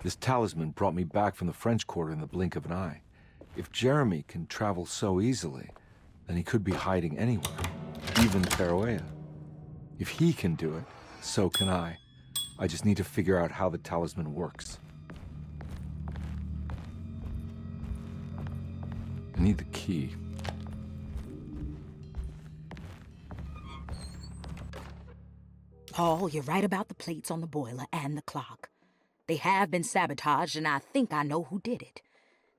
This talisman brought me back from the French Quarter in the blink of an eye. If Jeremy can travel so easily, then he could be hiding anywhere, even Teruea. If he can do it, so can I. I just need to figure out how the talisman works. I need the key. Paul, you're right about the plates on the boiler and the clock. They have been sabotaged, and I think I know who did it.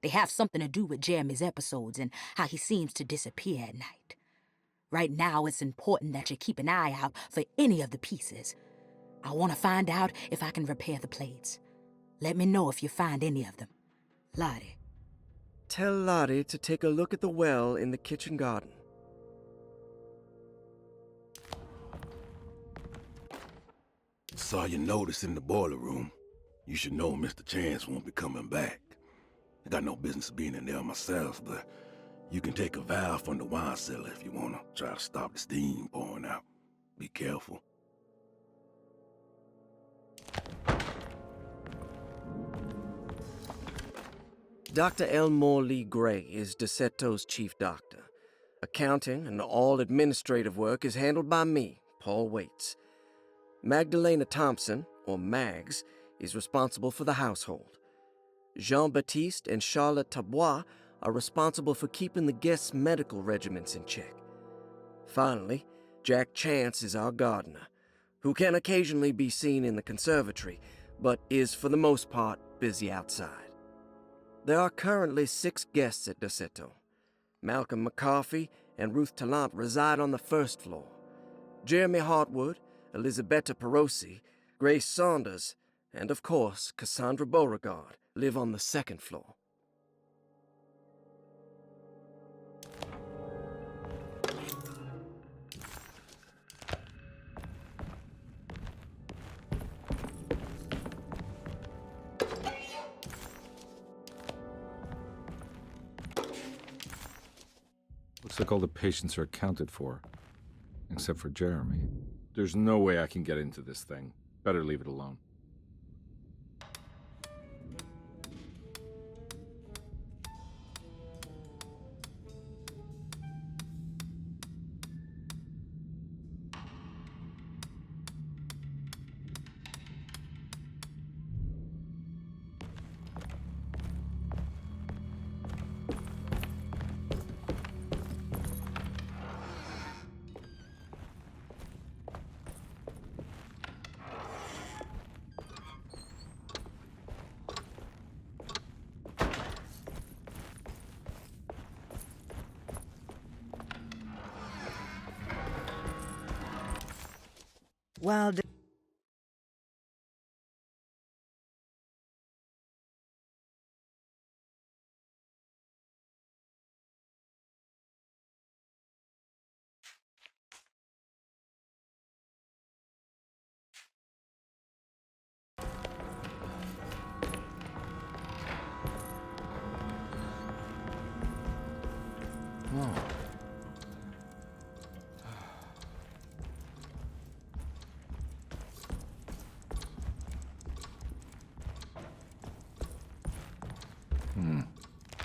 They have something to do with Jeremy's episodes and how he seems to disappear at night. Right now, it's important that you keep an eye out for any of the pieces. I want to find out if I can repair the plates. Let me know if you find any of them. Lottie. Tell Lottie to take a look at the well in the kitchen garden. Saw your notice in the boiler room. You should know Mr. Chance won't be coming back. I got no business being in there myself, but you can take a valve from the wine cellar if you want to try to stop the steam pouring out. Be careful. Dr. Elmore Lee Gray is DeSeto's chief doctor. Accounting and all administrative work is handled by me, Paul Waits. Magdalena Thompson, or Mags, is responsible for the household. Jean-Baptiste and Charlotte Tabois are responsible for keeping the guests' medical regimens in check. Finally, Jack Chance is our gardener, who can occasionally be seen in the conservatory, but is for the most part busy outside. There are currently 6 guests at DeSeto. Malcolm McCarthy and Ruth Tallant reside on the first floor. Jeremy Hartwood, Elisabetta Perosi, Grace Saunders, and of course Cassandra Beauregard live on the second floor. Looks like all the patients are accounted for, except for Jeremy. There's no way I can get into this thing. Better leave it alone. Well,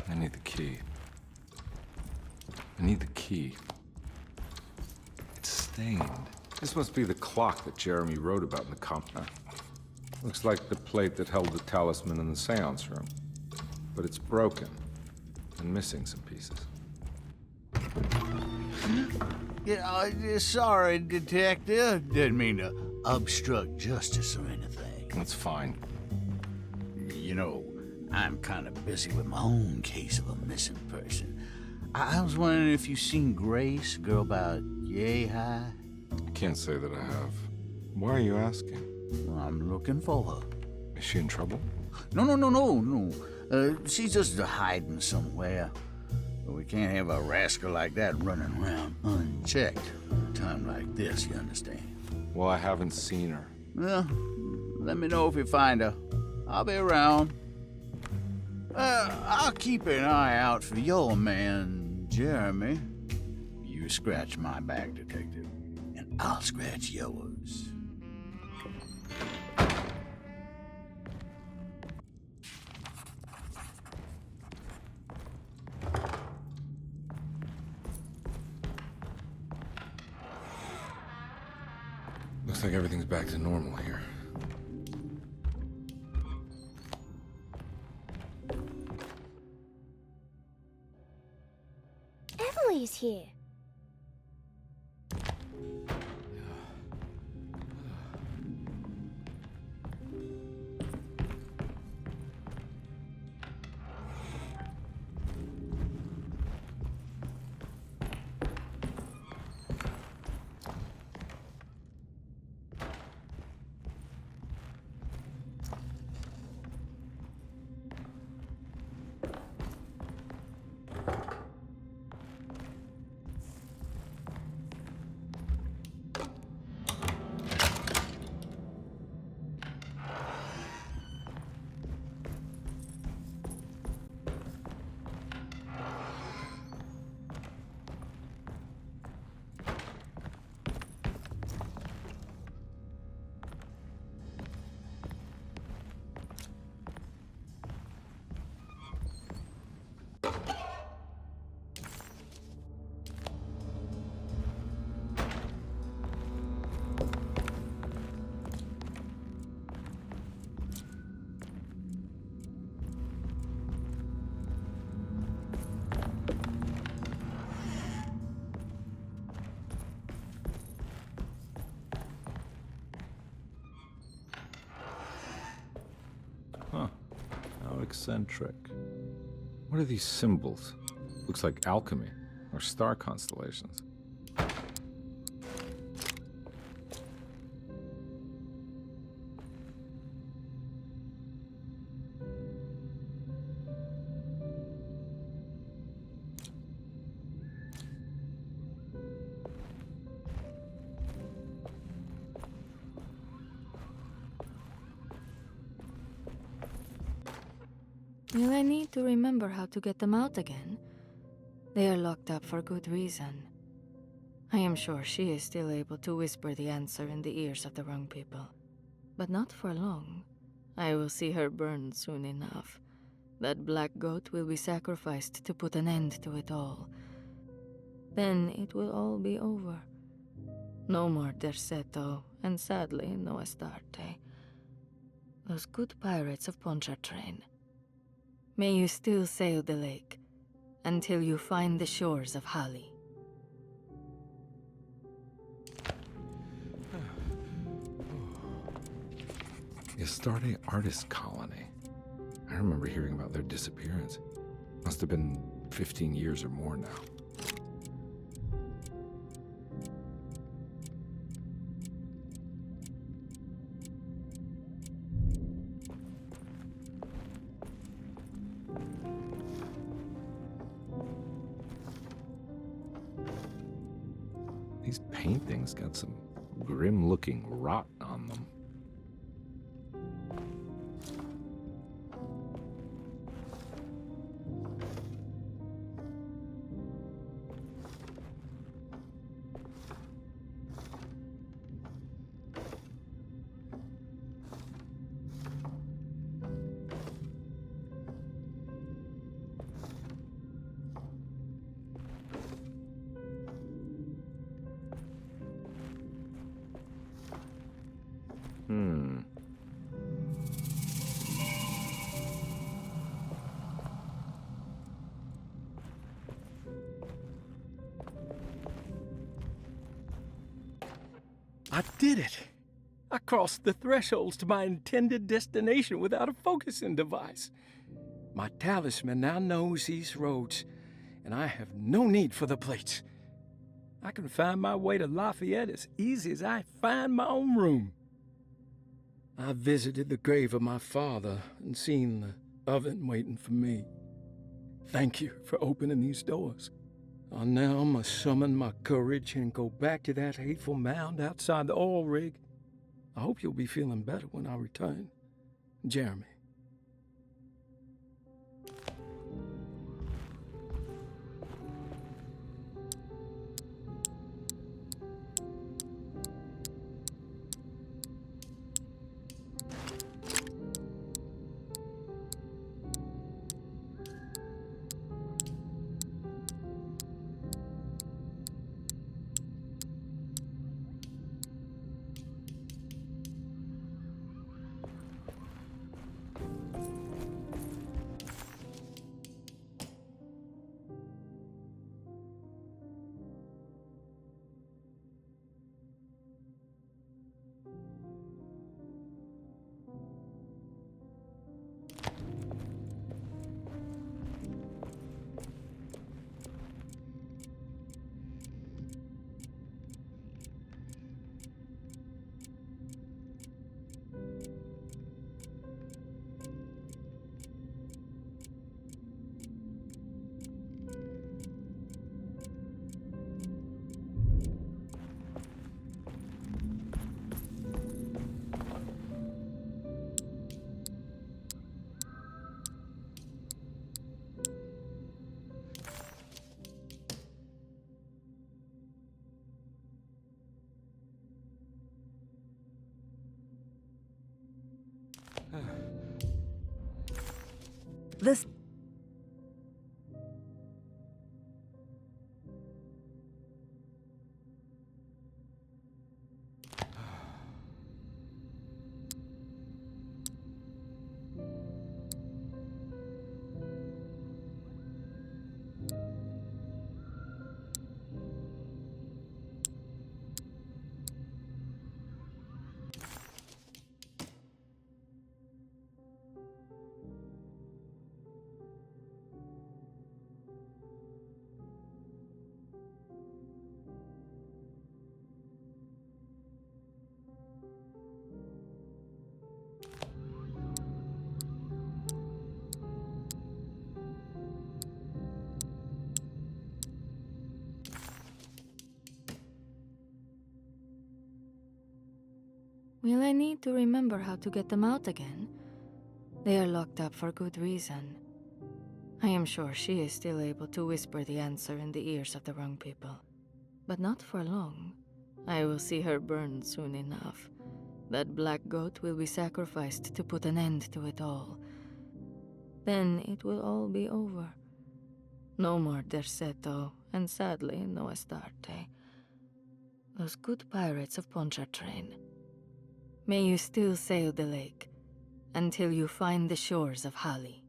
I need the key. I need the key. It's stained. This must be the clock that Jeremy wrote about in the comp. Looks like the plate that held the talisman in the seance room. But it's broken and missing some pieces. Yeah, sorry, Detective. Didn't mean to obstruct justice or anything. That's fine. You know, I'm kind of busy with my own case of a missing person. I was wondering if you've seen Grace, girl about yay high? I can't say that I have. Why are you asking? Well, I'm looking for her. Is she in trouble? No. She's just hiding somewhere. But we can't have a rascal like that running around unchecked at a time like this, you understand? Well, I haven't seen her. Well, let me know if you find her. I'll be around. I'll keep an eye out for your man, Jeremy. You scratch my back, Detective, and I'll scratch yours. Looks like everything's back to normal here. Emily's here. Huh. How eccentric. What are these symbols? Looks like alchemy, or star constellations. Will I need to remember how to get them out again? They are locked up for good reason. I am sure she is still able to whisper the answer in the ears of the wrong people. But not for long. I will see her burned soon enough. That black goat will be sacrificed to put an end to it all. Then it will all be over. No more Derceto, and sadly, no Astarte. Those good pirates of Pontchartrain. May you still sail the lake, until you find the shores of Hali. The Astarte Artist Colony. I remember hearing about their disappearance. Must have been 15 years or more now. These paintings got some grim-looking rot on them. I did it! I crossed the thresholds to my intended destination without a focusing device. My talisman now knows these roads, and I have no need for the plates. I can find my way to Lafayette as easy as I find my own room. I visited the grave of my father and seen the oven waiting for me. Thank you for opening these doors. I now must summon my courage and go back to that hateful mound outside the oil rig. I hope you'll be feeling better when I return. Jeremy. This... Will I need to remember how to get them out again? They are locked up for good reason. I am sure she is still able to whisper the answer in the ears of the wrong people. But not for long. I will see her burn soon enough. That black goat will be sacrificed to put an end to it all. Then it will all be over. No more Derceto, and sadly, no Astarte. Those good pirates of Pontchartrain. May you still sail the lake, until you find the shores of Hali.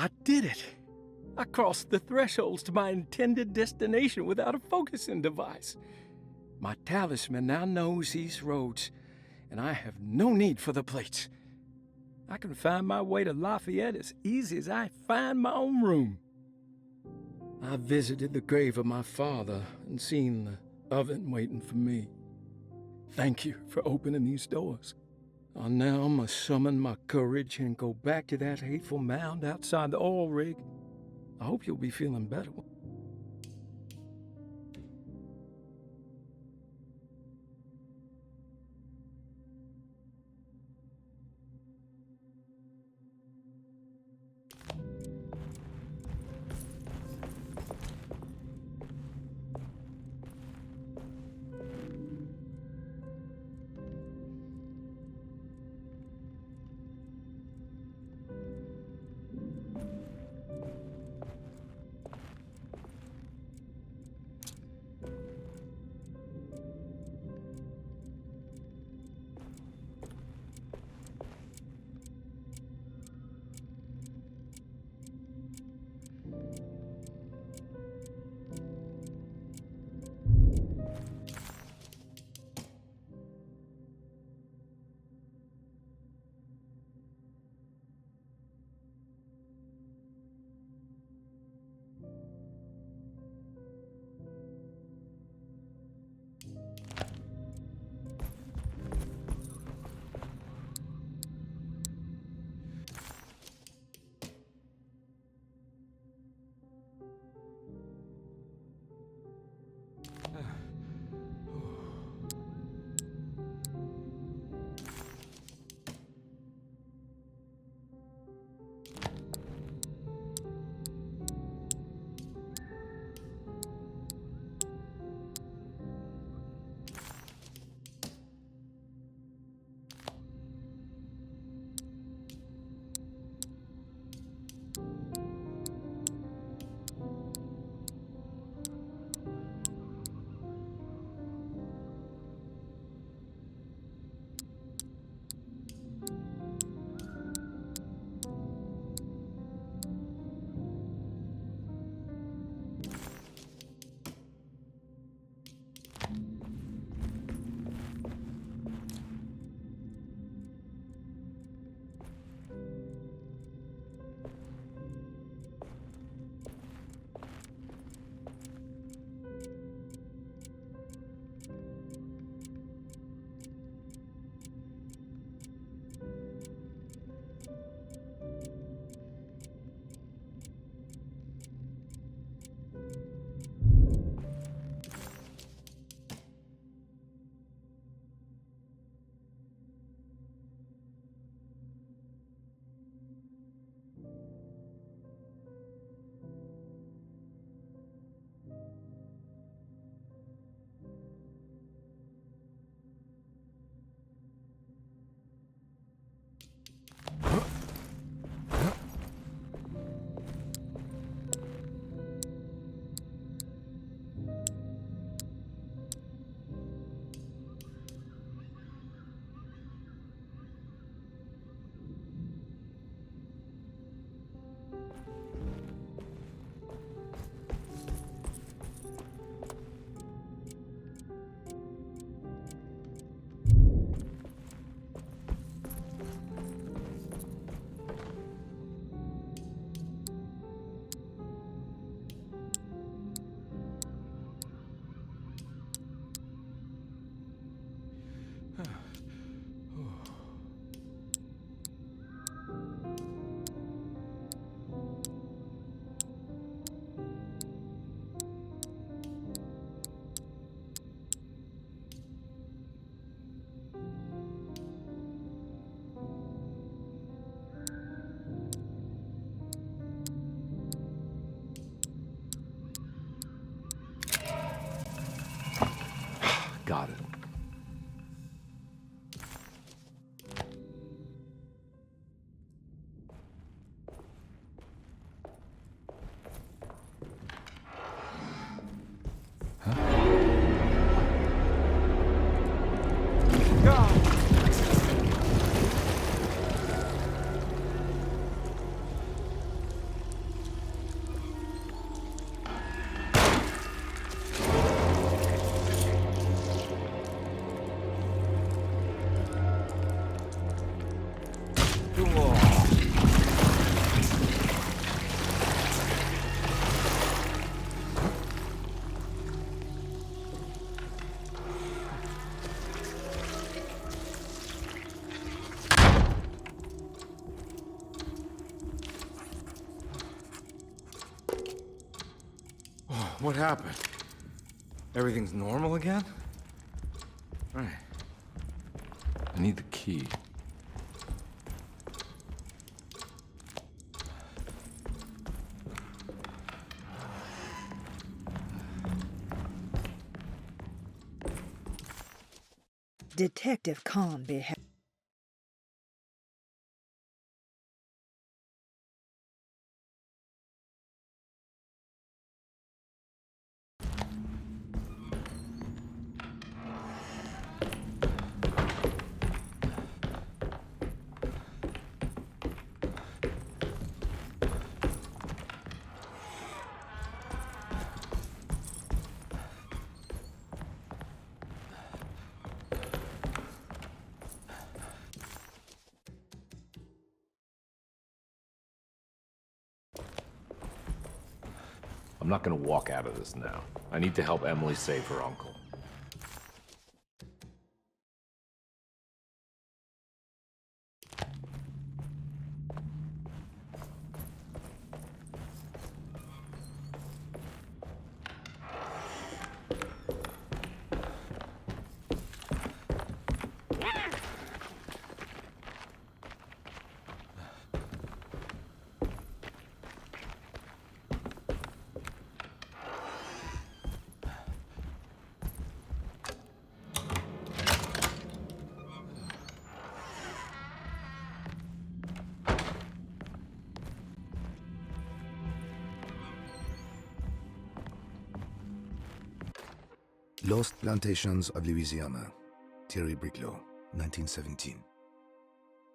I did it! I crossed the thresholds to my intended destination without a focusing device. My talisman now knows these roads, and I have no need for the plates. I can find my way to Lafayette as easy as I find my own room. I visited the grave of my father and seen the oven waiting for me. Thank you for opening these doors. I now must summon my courage and go back to that hateful mound outside the oil rig. I hope you'll be feeling better. What happened? Everything's normal again? Right. I need the key. Detective Conby had I'm not gonna walk out of this now. I need to help Emily save her uncle. Lost Plantations of Louisiana, Thierry Bricklow, 1917.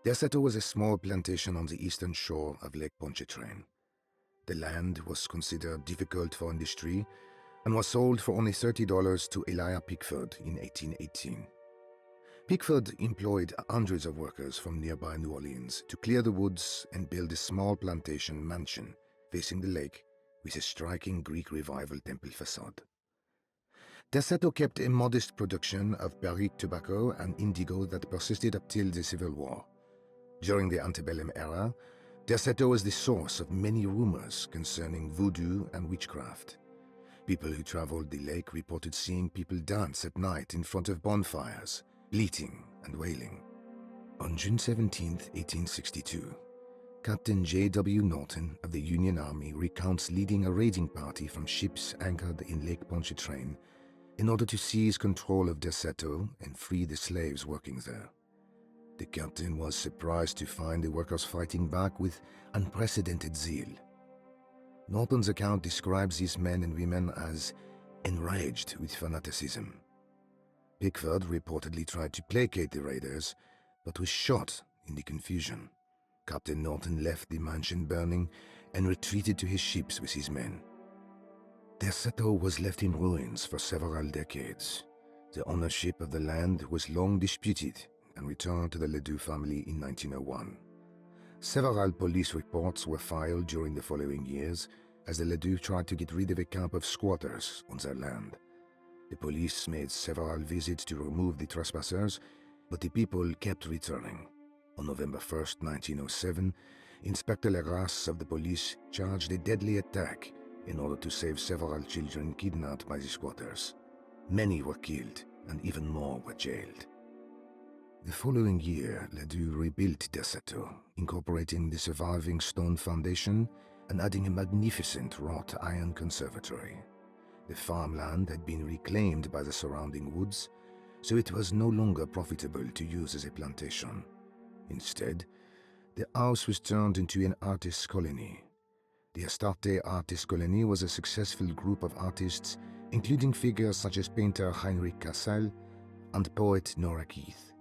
Derceto was a small plantation on the eastern shore of Lake Pontchartrain. The land was considered difficult for industry and was sold for only $30 to Elijah Pickford in 1818. Pickford employed hundreds of workers from nearby New Orleans to clear the woods and build a small plantation mansion facing the lake with a striking Greek Revival temple facade. Derceto kept a modest production of barrique tobacco and indigo that persisted up till the Civil War. During the antebellum era, Derceto was the source of many rumors concerning voodoo and witchcraft. People who traveled the lake reported seeing people dance at night in front of bonfires, bleating and wailing. On June 17, 1862, Captain J.W. Norton of the Union Army recounts leading a raiding party from ships anchored in Lake Pontchartrain in order to seize control of Derceto and free the slaves working there. The captain was surprised to find the workers fighting back with unprecedented zeal. Norton's account describes these men and women as enraged with fanaticism. Pickford reportedly tried to placate the raiders, but was shot in the confusion. Captain Norton left the mansion burning and retreated to his ships with his men. Derceto was left in ruins for several decades. The ownership of the land was long disputed and returned to the Ledoux family in 1901. Several police reports were filed during the following years as the Ledoux tried to get rid of a camp of squatters on their land. The police made several visits to remove the trespassers, but the people kept returning. On November 1, 1907, Inspector Legrasse of the police charged a deadly attack in order to save several children kidnapped by the squatters. Many were killed, and even more were jailed. The following year, Ledoux rebuilt Derceto, incorporating the surviving stone foundation and adding a magnificent wrought iron conservatory. The farmland had been reclaimed by the surrounding woods, so it was no longer profitable to use as a plantation. Instead, the house was turned into an artist's colony. The Astarte Artist Colony was a successful group of artists, including figures such as painter Heinrich Cassel and poet Nora Keith.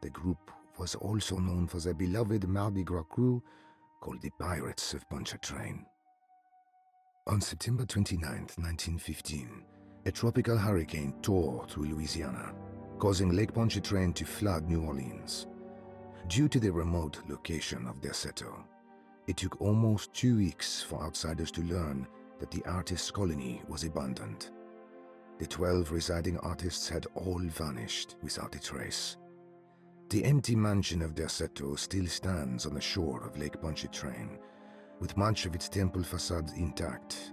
The group was also known for their beloved Mardi Gras crew called the Pirates of Pontchartrain. On September 29, 1915, a tropical hurricane tore through Louisiana, causing Lake Pontchartrain to flood New Orleans. Due to the remote location of Derceto, it took almost 2 weeks for outsiders to learn that the artist's colony was abandoned. The 12 residing artists had all vanished without a trace. The empty mansion of Derceto still stands on the shore of Lake Pontchartrain, with much of its temple facade intact.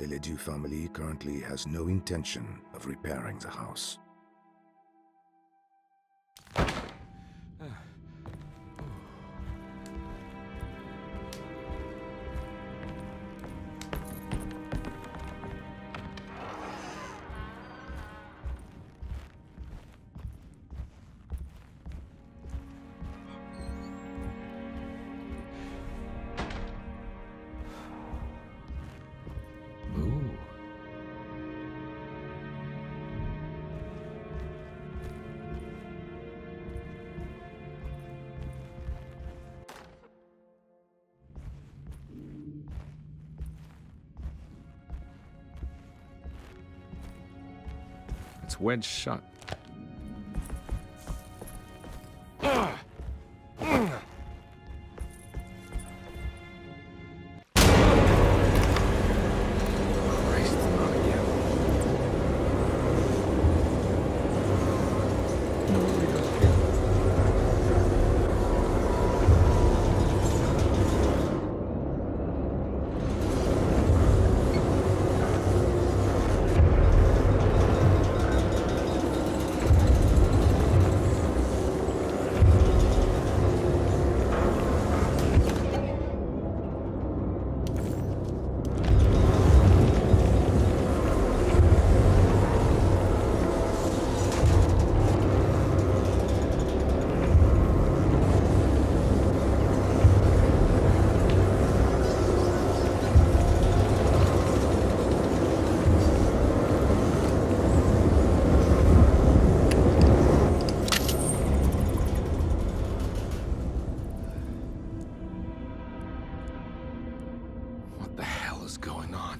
the Ledoux family currently has no intention of repairing the house. Ooh. It's wedged shut. Christ, not again. No way to escape. What the hell is going on?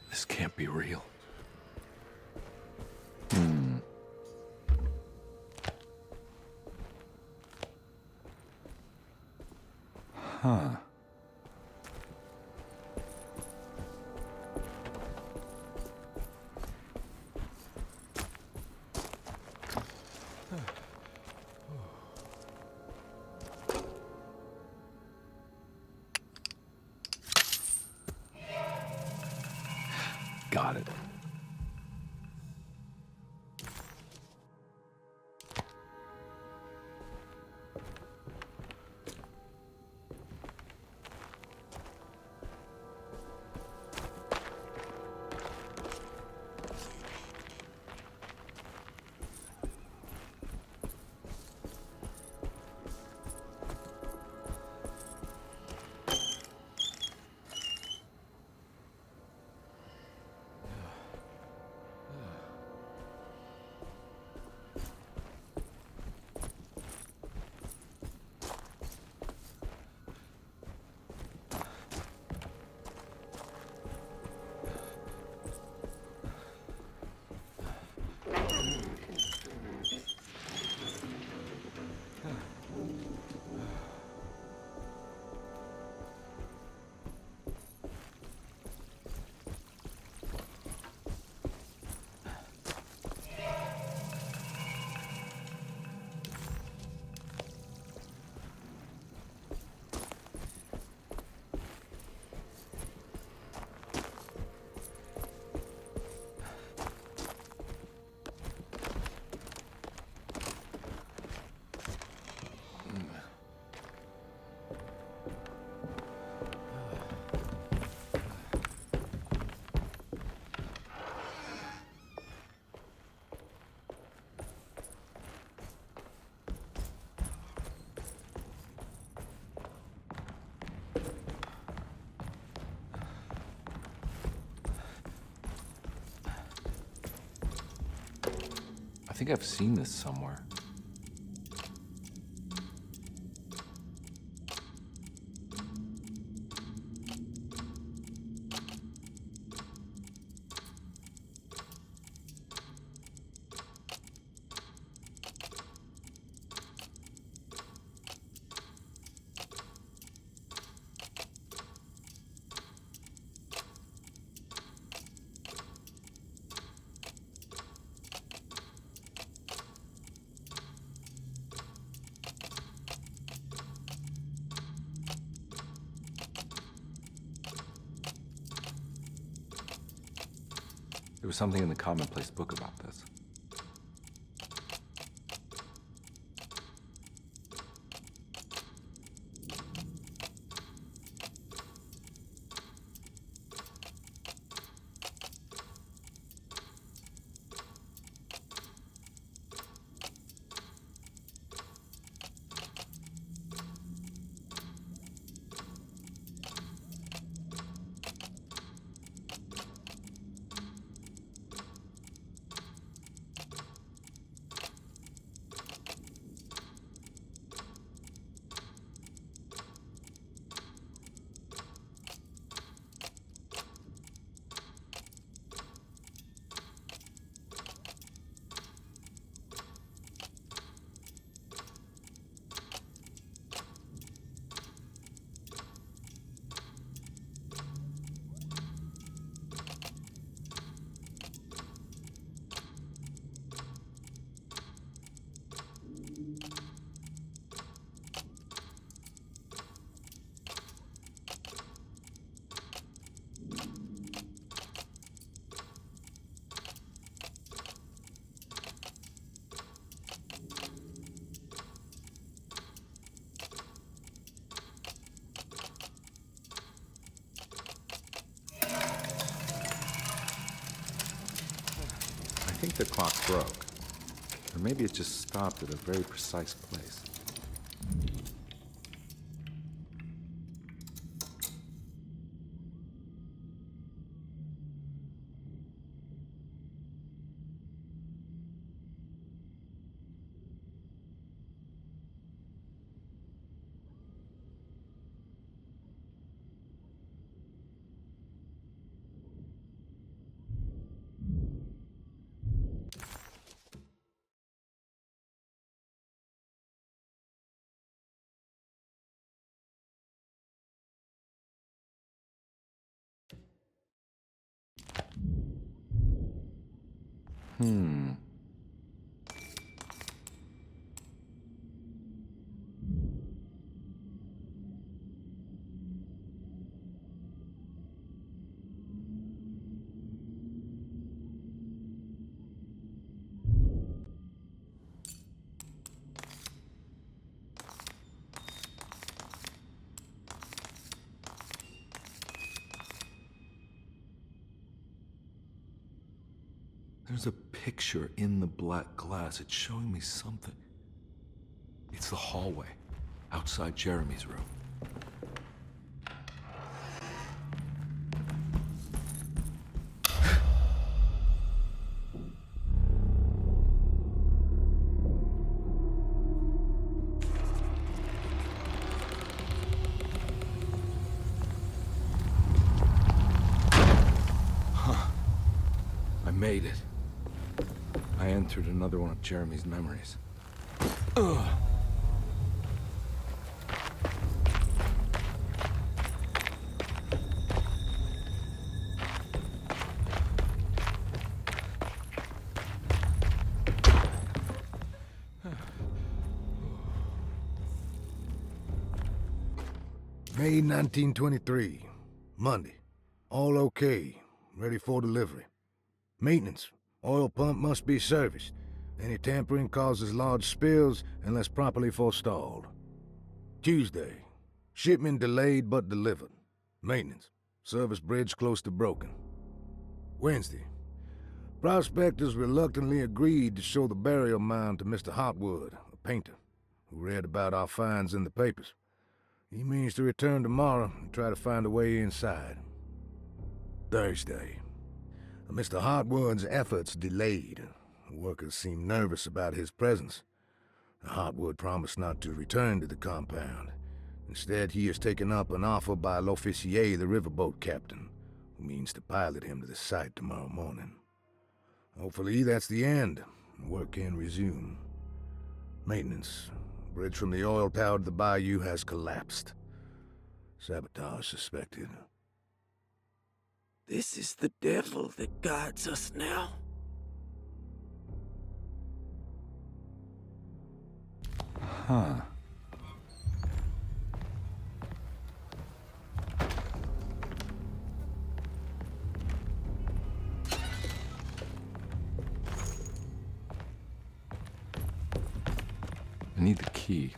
This can't be real. Huh. Got it. think I've seen this somewhere. There was something in the commonplace book about this. I think the clock broke. Or maybe it just stopped at a very precise place. There's a picture in the black glass. It's showing me something. It's the hallway outside Jeremy's room. I made it. I entered another one of Jeremy's memories. Ugh. May 1923, Monday. All okay, ready for delivery. Maintenance. Oil pump must be serviced. Any tampering causes large spills unless properly forestalled. Tuesday. Shipment delayed but delivered. Maintenance. Service bridge close to broken. Wednesday. Prospectors reluctantly agreed to show the burial mound to Mr. Hotwood, a painter, who read about our finds in the papers. He means to return tomorrow and try to find a way inside. Thursday. Mr. Hotwood's efforts delayed. The workers seemed nervous about his presence. The Hotwood promised not to return to the compound. Instead, he has taken up an offer by L'Officier, the riverboat captain, who means to pilot him to the site tomorrow morning. Hopefully, that's the end. Work can resume. Maintenance. Bridge from the oil tower to the bayou has collapsed. Sabotage suspected. This is the devil that guides us now. Huh. I need the key.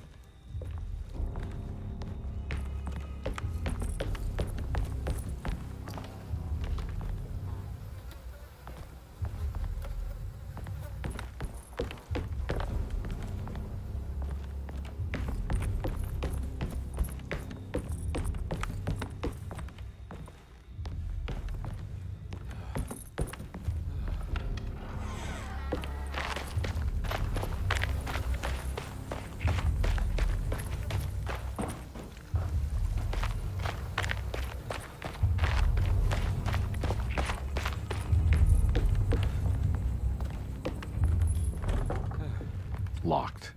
Locked.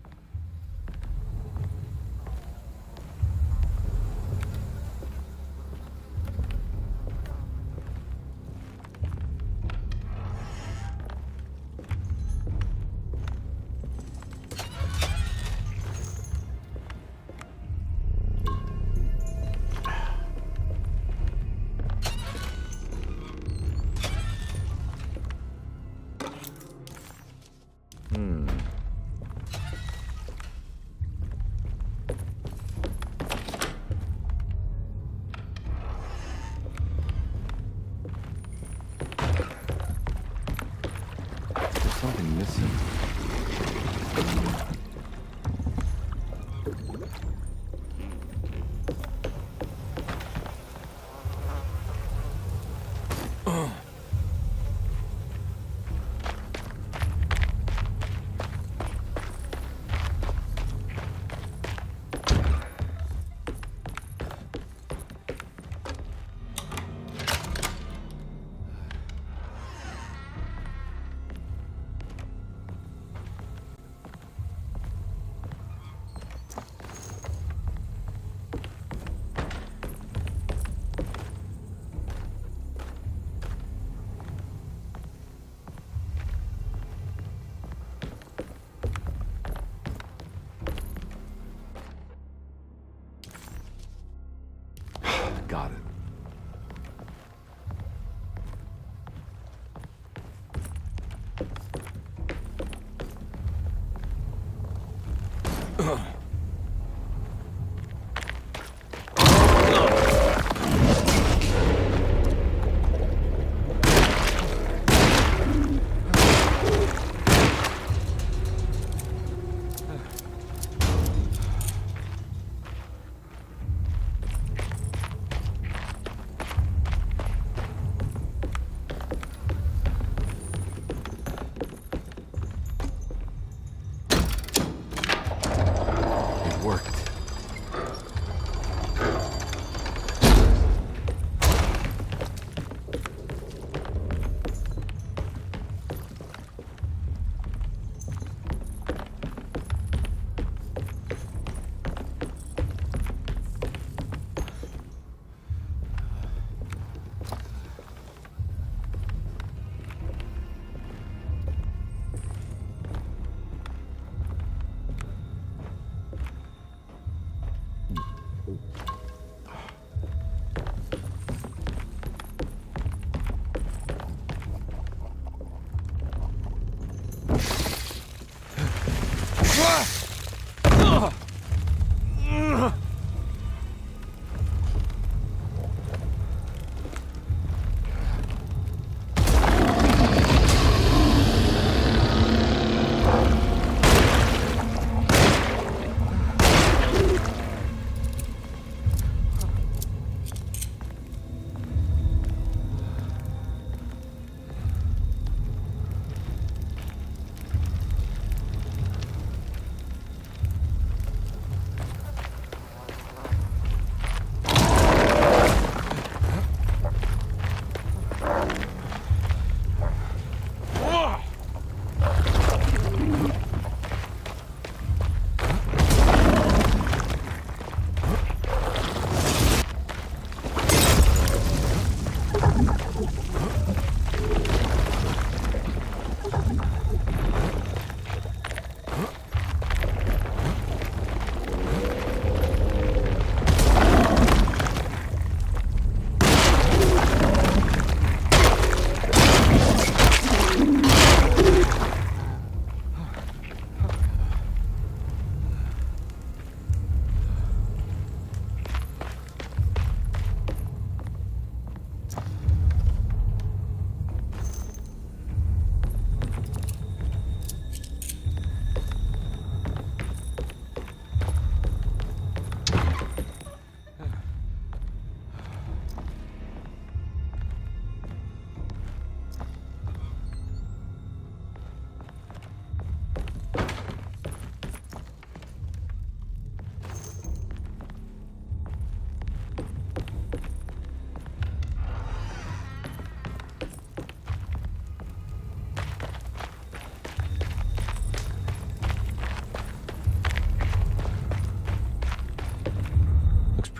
There's something missing. Got it.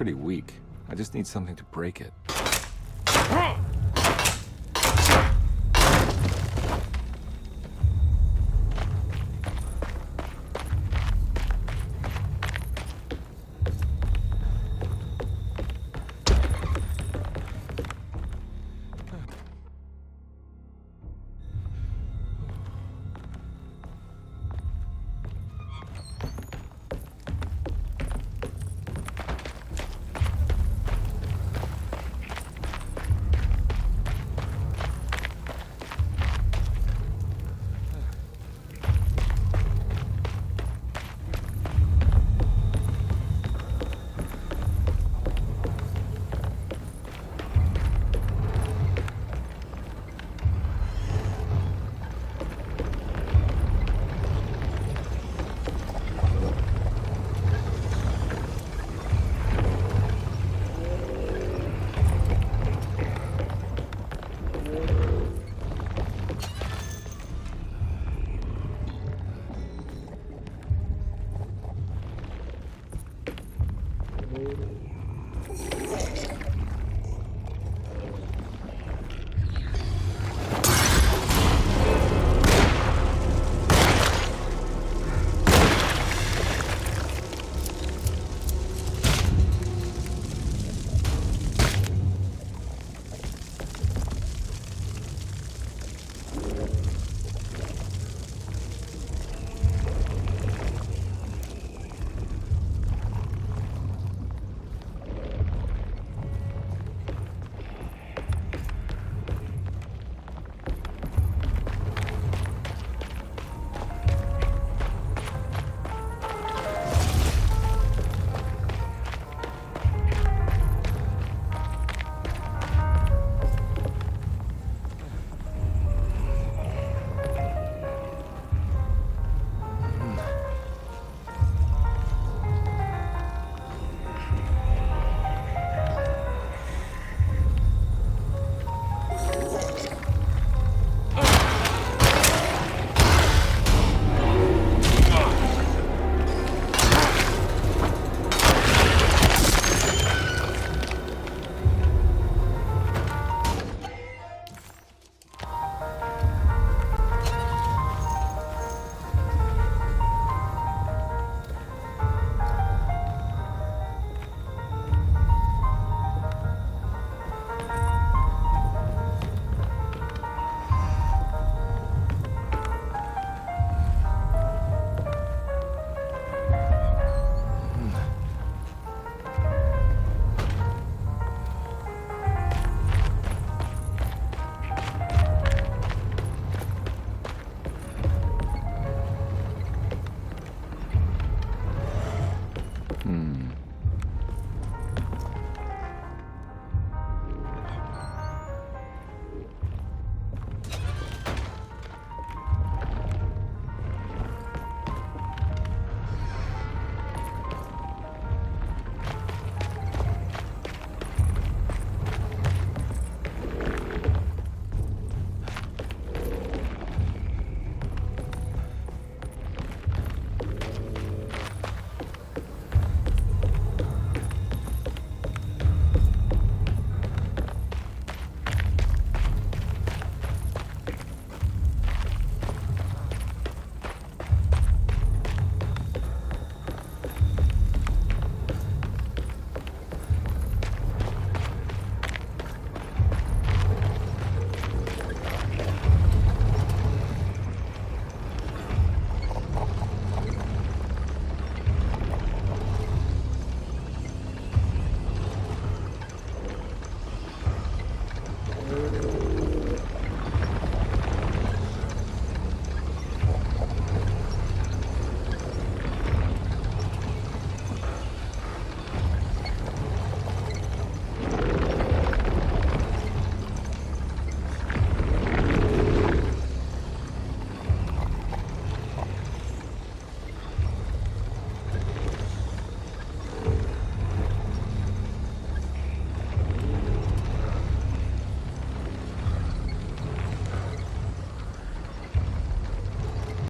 pretty weak. I just need something to break it.